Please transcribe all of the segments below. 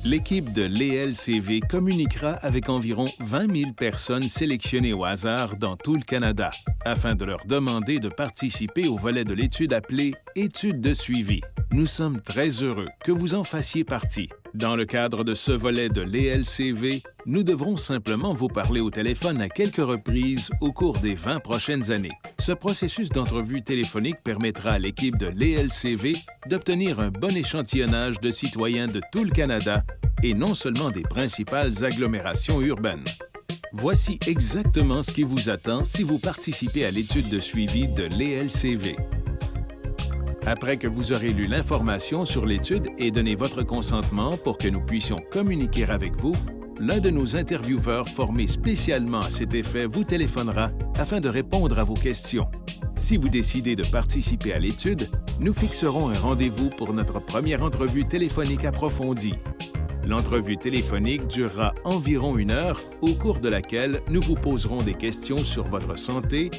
L'équipe de l'ELCV communiquera avec environ 20 000 personnes sélectionnées au hasard dans tout le Canada afin de leur demander de participer au volet de l'étude appelée « Étude de suivi ». Nous sommes très heureux que vous en fassiez partie. Dans le cadre de ce volet de l'ELCV, nous devrons simplement vous parler au téléphone à quelques reprises au cours des 20 prochaines années. Ce processus d'entrevue téléphonique permettra à l'équipe de l'ELCV d'obtenir un bon échantillonnage de citoyens de tout le Canada et non seulement des principales agglomérations urbaines. Voici exactement ce qui vous attend si vous participez à l'étude de suivi de l'ELCV. Après que vous aurez lu l'information sur l'étude et donné votre consentement pour que nous puissions communiquer avec vous, l'un de nos intervieweurs formés spécialement à cet effet vous téléphonera afin de répondre à vos questions. Si vous décidez de participer à l'étude, nous fixerons un rendez-vous pour notre première entrevue téléphonique approfondie. L'entrevue téléphonique durera environ 1 heure, au cours de laquelle nous vous poserons des questions sur votre santé,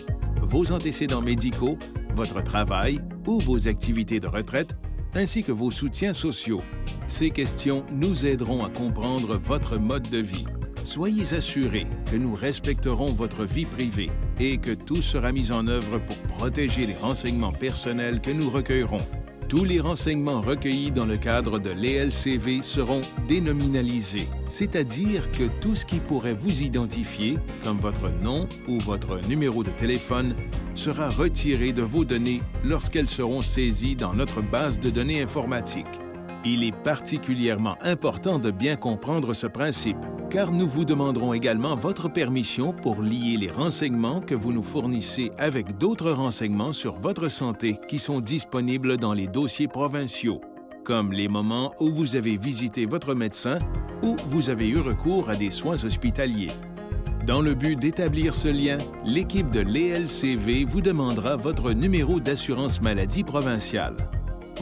vos antécédents médicaux, votre travail ou vos activités de retraite, ainsi que vos soutiens sociaux. Ces questions nous aideront à comprendre votre mode de vie. Soyez assurés que nous respecterons votre vie privée et que tout sera mis en œuvre pour protéger les renseignements personnels que nous recueillerons. Tous les renseignements recueillis dans le cadre de l'ELCV seront dénominalisés, c'est-à-dire que tout ce qui pourrait vous identifier, comme votre nom ou votre numéro de téléphone, sera retiré de vos données lorsqu'elles seront saisies dans notre base de données informatique. Il est particulièrement important de bien comprendre ce principe, car nous vous demanderons également votre permission pour lier les renseignements que vous nous fournissez avec d'autres renseignements sur votre santé qui sont disponibles dans les dossiers provinciaux, comme les moments où vous avez visité votre médecin ou vous avez eu recours à des soins hospitaliers. Dans le but d'établir ce lien, l'équipe de l'ELCV vous demandera votre numéro d'assurance maladie provinciale.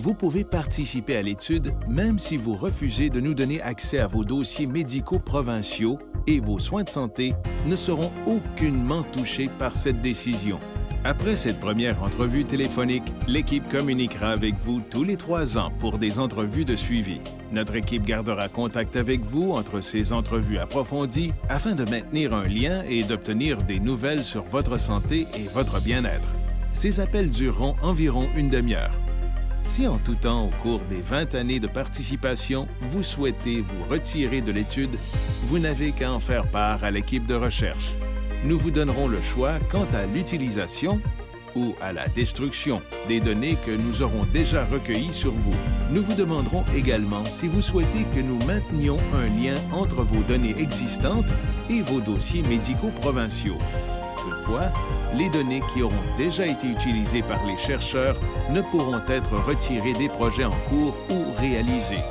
Vous pouvez participer à l'étude même si vous refusez de nous donner accès à vos dossiers médicaux provinciaux et vos soins de santé ne seront aucunement touchés par cette décision. Après cette première entrevue téléphonique, l'équipe communiquera avec vous tous les 3 ans pour des entrevues de suivi. Notre équipe gardera contact avec vous entre ces entrevues approfondies afin de maintenir un lien et d'obtenir des nouvelles sur votre santé et votre bien-être. Ces appels dureront environ 1 demi-heure. Si en tout temps, au cours des 20 années de participation, vous souhaitez vous retirer de l'étude, vous n'avez qu'à en faire part à l'équipe de recherche. Nous vous donnerons le choix quant à l'utilisation ou à la destruction des données que nous aurons déjà recueillies sur vous. Nous vous demanderons également si vous souhaitez que nous maintenions un lien entre vos données existantes et vos dossiers médicaux provinciaux. Toutefois, les données qui auront déjà été utilisées par les chercheurs ne pourront être retirées des projets en cours ou réalisés.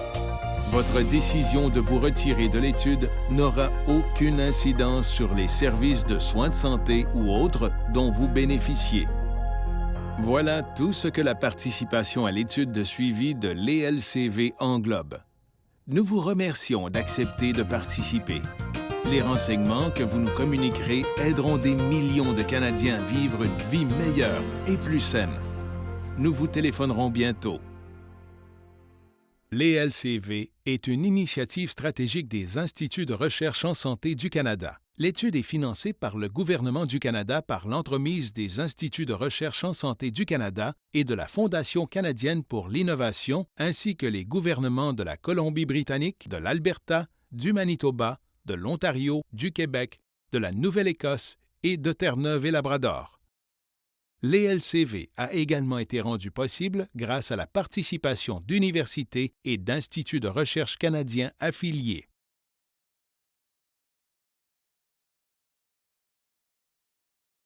Votre décision de vous retirer de l'étude n'aura aucune incidence sur les services de soins de santé ou autres dont vous bénéficiez. Voilà tout ce que la participation à l'étude de suivi de l'ELCV englobe. Nous vous remercions d'accepter de participer. Les renseignements que vous nous communiquerez aideront des millions de Canadiens à vivre une vie meilleure et plus saine. Nous vous téléphonerons bientôt. L'ELCV est une initiative stratégique des Instituts de recherche en santé du Canada. L'étude est financée par le gouvernement du Canada par l'entremise des Instituts de recherche en santé du Canada et de la Fondation canadienne pour l'innovation, ainsi que les gouvernements de la Colombie-Britannique, de l'Alberta, du Manitoba, de l'Ontario, du Québec, de la Nouvelle-Écosse et de Terre-Neuve et Labrador. L'ELCV a également été rendu possible grâce à la participation d'universités et d'instituts de recherche canadiens affiliés.